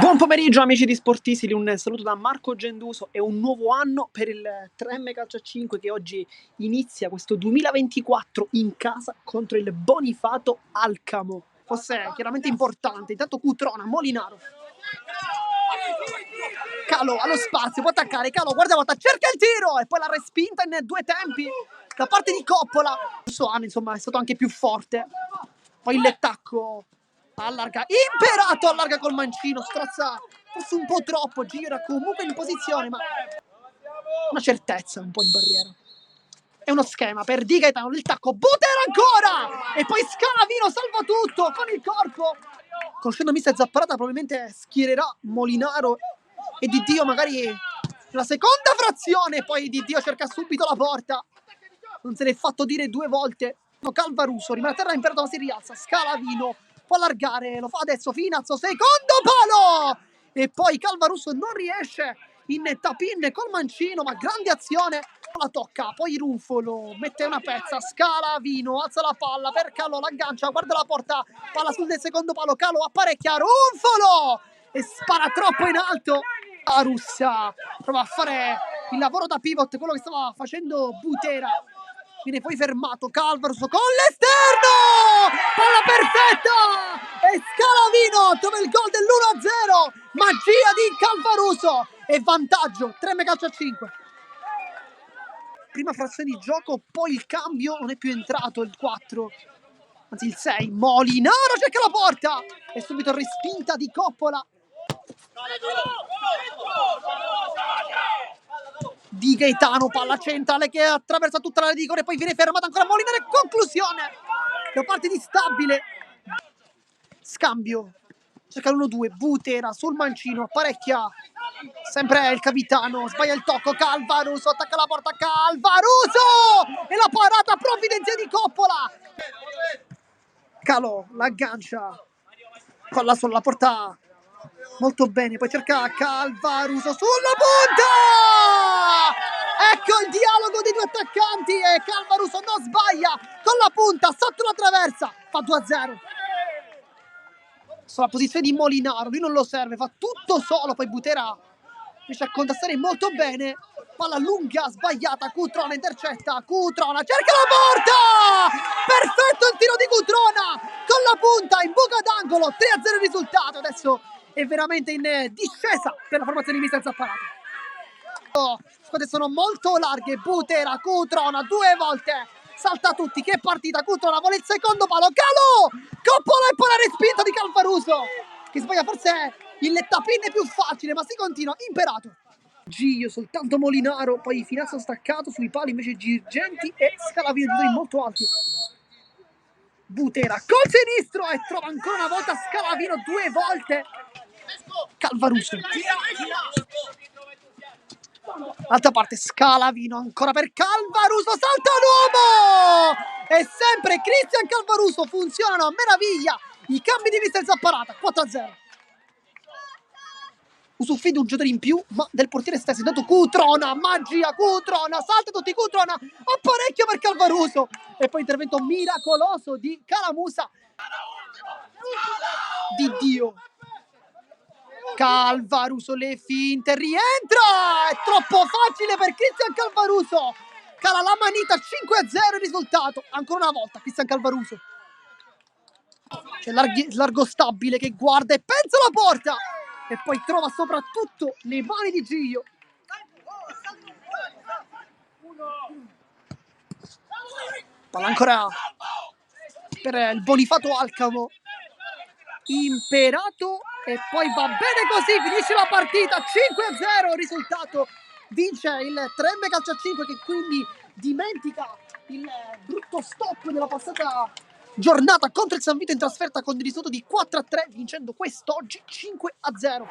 Buon pomeriggio amici di Sportisili, un saluto da Marco Genduso e un nuovo anno per il 3M Calcio a 5 che oggi inizia questo 2024 in casa contro il Bonifato Alcamo. Fosse chiaramente importante, intanto Cutrona, Molinaro. Calo allo spazio, può attaccare, Calo guarda volta, cerca il tiro e poi la respinta in due tempi da parte di Coppola. Questo anno insomma è stato anche più forte. Poi l'attacco allarga, Imperato allarga col mancino, strozza forse un po' troppo, Gio era comunque in posizione ma una certezza un po' in barriera. È uno schema per Di Gaetano, il tacco, Butera ancora! E poi Scalavino salva tutto con il corpo. Conoscendo mister Zapparata probabilmente schiererà Molinaro e Di Dio magari la seconda frazione, poi Di Dio cerca subito la porta. Non se l'è fatto dire due volte. Calvaruso rimane a terra, Imperato ma si rialza, Scalavino può allargare, lo fa adesso Finazzo, secondo palo! E poi Calvaruso non riesce in tap-in col mancino, ma grande azione. La tocca, poi Runfolo mette una pezza, Scalavino alza la palla per Calo, l'aggancia, guarda la porta, palla sul del secondo palo, Calo apparecchia, Runfolo e spara troppo in alto. La Russia prova a fare il lavoro da pivot, quello che stava facendo Butera. Viene poi fermato Calvaruso con l'esterno, palla perfetta e Scalavino trova il gol dell'1-0, magia di Calvaruso e vantaggio 3 calcio a 5. Prima frazione di gioco, poi il cambio, non è più entrato il 4, anzi il 6, Molinaro cerca la porta e subito respinta di Coppola. Di Gaetano, palla centrale che attraversa tutta la rigore, poi viene fermata ancora Molinaro e conclusione da parte di Stabile. Scambio, cerca l'1-2, Butera sul mancino, parecchia, sempre il capitano, sbaglia il tocco, Calvaruso attacca la porta, Calvaruso e la parata provvidenziale di Coppola. Calò l'aggancia, colla sulla porta molto bene, poi cerca Calvaruso sulla punta. Ecco il dialogo dei due attaccanti e Calvaruso non sbaglia con la punta sotto la traversa, fa 2-0. Sulla posizione di Molinaro, lui non lo serve, fa tutto solo, poi Butera riesce a contrastare molto bene, palla lunga sbagliata, Cutrona intercetta, Cutrona cerca la porta, perfetto il tiro di Cutrona con la punta in buca d'angolo, 3-0 il risultato. Adesso è veramente in discesa per la formazione di mister Zapparata. Squadre sono molto larghe, Butera, Cutrona due volte, salta tutti, che partita, Cutrona vuole il secondo palo, Calò, Coppola e poi la respinta di Calvaruso che sbaglia forse il tap-in più facile, ma si continua. Imperato, Gio, soltanto Molinaro, poi Finazzo staccato sui pali invece Girgenti e Scalavino, giocatori molto alti. Butera col sinistro e trova ancora una volta Scalavino due volte. Calvaruso, altra parte, Scalavino ancora per Calvaruso, salta l'uomo e sempre Cristian Calvaruso, funzionano a meraviglia i cambi di mister Zapparata. 4-0. Usufruì un giocatore in più, ma del portiere stesso. Intanto Cutrona, magia, Cutrona, salta tutti, Cutrona, apparecchio per Calvaruso. E poi intervento miracoloso di Calamusa. Di Dio. Calvaruso, le finte, rientra! È troppo facile per Cristian Calvaruso. Cala la manita, 5-0 il risultato. Ancora una volta, Cristian Calvaruso. C'è largo Stabile che guarda e pensa alla porta. E poi trova soprattutto le mani di Gio. Palla ancora per il Bonifato Alcamo. Imperato e poi va bene così, finisce la partita, 5-0 risultato, vince il 3M Calcio a 5 che quindi dimentica il brutto stop della passata giornata contro il San Vito in trasferta con il risultato di 4-3, vincendo quest'oggi 5-0.